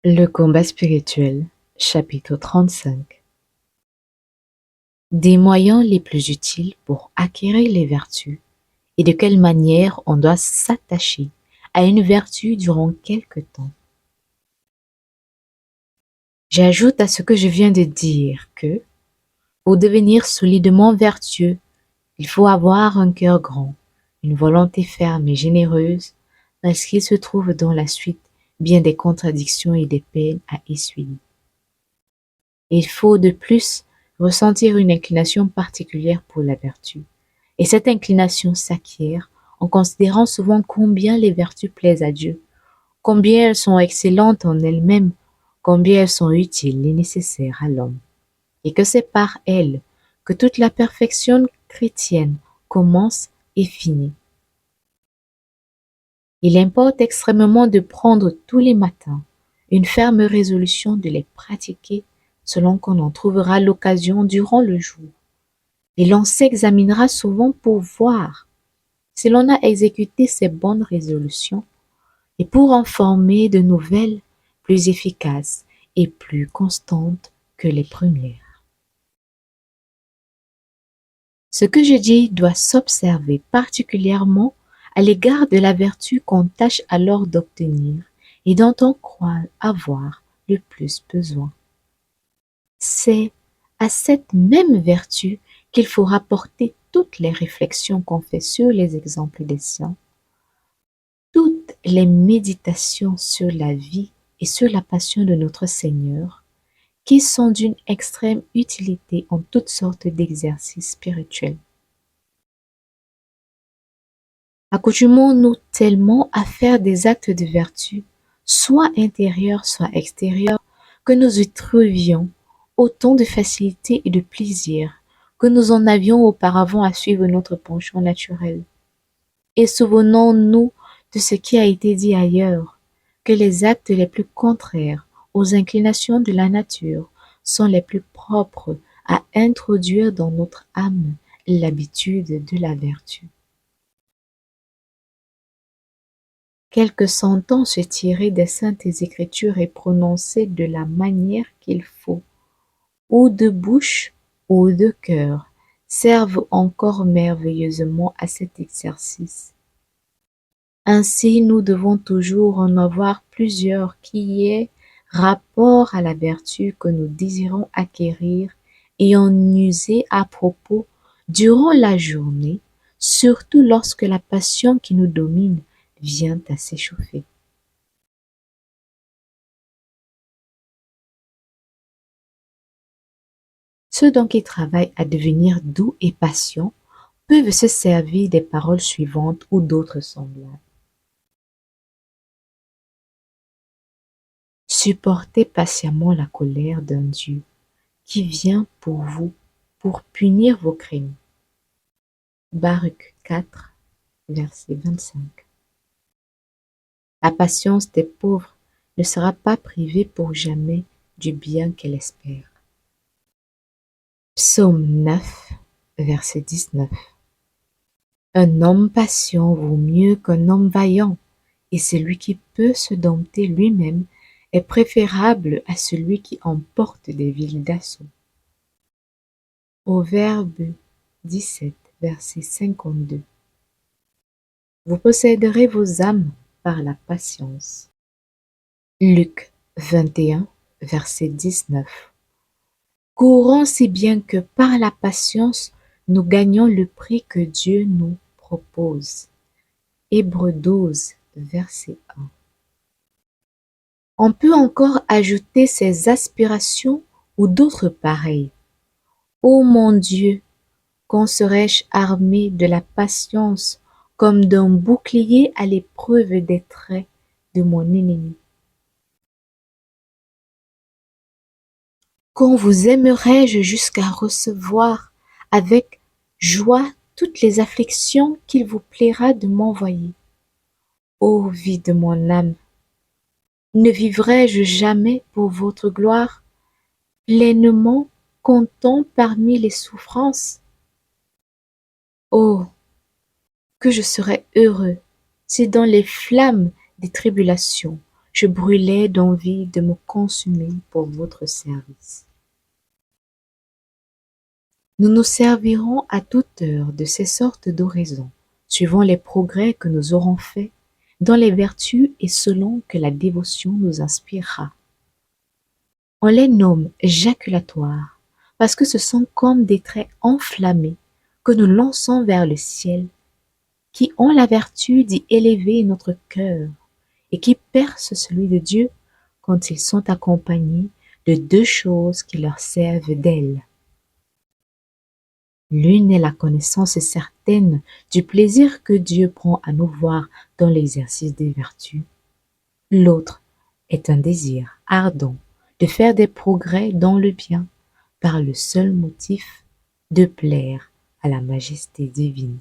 Le combat spirituel, chapitre 35. Des moyens les plus utiles pour acquérir les vertus et de quelle manière on doit s'attacher à une vertu durant quelque temps. J'ajoute à ce que je viens de dire que, pour devenir solidement vertueux, il faut avoir un cœur grand, une volonté ferme et généreuse, parce qu'il se trouve dans la suite bien des contradictions et des peines à essuyer. Il faut de plus ressentir une inclination particulière pour la vertu. Et cette inclination s'acquiert en considérant souvent combien les vertus plaisent à Dieu, combien elles sont excellentes en elles-mêmes, combien elles sont utiles et nécessaires à l'homme, et que c'est par elles que toute la perfection chrétienne commence et finit. Il importe extrêmement de prendre tous les matins une ferme résolution de les pratiquer selon qu'on en trouvera l'occasion durant le jour. Et l'on s'examinera souvent pour voir si l'on a exécuté ces bonnes résolutions et pour en former de nouvelles plus efficaces et plus constantes que les premières. Ce que je dis doit s'observer particulièrement à l'égard de la vertu qu'on tâche alors d'obtenir et dont on croit avoir le plus besoin. C'est à cette même vertu qu'il faut rapporter toutes les réflexions qu'on fait sur les exemples des saints, toutes les méditations sur la vie et sur la passion de notre Seigneur, qui sont d'une extrême utilité en toutes sortes d'exercices spirituels. Accoutumons-nous tellement à faire des actes de vertu, soit intérieurs, soit extérieurs, que nous y trouvions autant de facilité et de plaisir que nous en avions auparavant à suivre notre penchant naturel. Et souvenons-nous de ce qui a été dit ailleurs, que les actes les plus contraires aux inclinations de la nature sont les plus propres à introduire dans notre âme l'habitude de la vertu. Quelques sentences tirées des Saintes Écritures et prononcées de la manière qu'il faut, ou de bouche ou de cœur, servent encore merveilleusement à cet exercice. Ainsi, nous devons toujours en avoir plusieurs qui aient rapport à la vertu que nous désirons acquérir et en user à propos durant la journée, surtout lorsque la passion qui nous domine vient à s'échauffer. Ceux donc qui travaillent à devenir doux et patients peuvent se servir des paroles suivantes ou d'autres semblables. Supportez patiemment la colère d'un Dieu qui vient pour vous pour punir vos crimes. Baruch 4, verset 25. La patience des pauvres ne sera pas privée pour jamais du bien qu'elle espère. Psaume 9, verset 19. Un homme patient vaut mieux qu'un homme vaillant, et celui qui peut se dompter lui-même est préférable à celui qui emporte des villes d'assaut. Proverbe 17, verset 52. Vous posséderez vos âmes par la patience. Luc 21, verset 19. Courons si bien que par la patience, nous gagnons le prix que Dieu nous propose. Hébreux 12, verset 1. On peut encore ajouter ces aspirations ou d'autres pareilles. Ô mon Dieu, quand serais-je armé de la patience comme d'un bouclier à l'épreuve des traits de mon ennemi? Quand vous aimerais-je jusqu'à recevoir avec joie toutes les afflictions qu'il vous plaira de m'envoyer? Ô vie de mon âme, ne vivrai-je jamais pour votre gloire, pleinement content parmi les souffrances? Oh, que je serais heureux si dans les flammes des tribulations, je brûlais d'envie de me consumer pour votre service. Nous nous servirons à toute heure de ces sortes d'oraisons, suivant les progrès que nous aurons faits dans les vertus et selon que la dévotion nous inspirera. On les nomme jaculatoires parce que ce sont comme des traits enflammés que nous lançons vers le ciel, qui ont la vertu d'y élever notre cœur et qui percent celui de Dieu quand ils sont accompagnés de deux choses qui leur servent d'aile. L'une est la connaissance certaine du plaisir que Dieu prend à nous voir dans l'exercice des vertus. L'autre est un désir ardent de faire des progrès dans le bien par le seul motif de plaire à la majesté divine.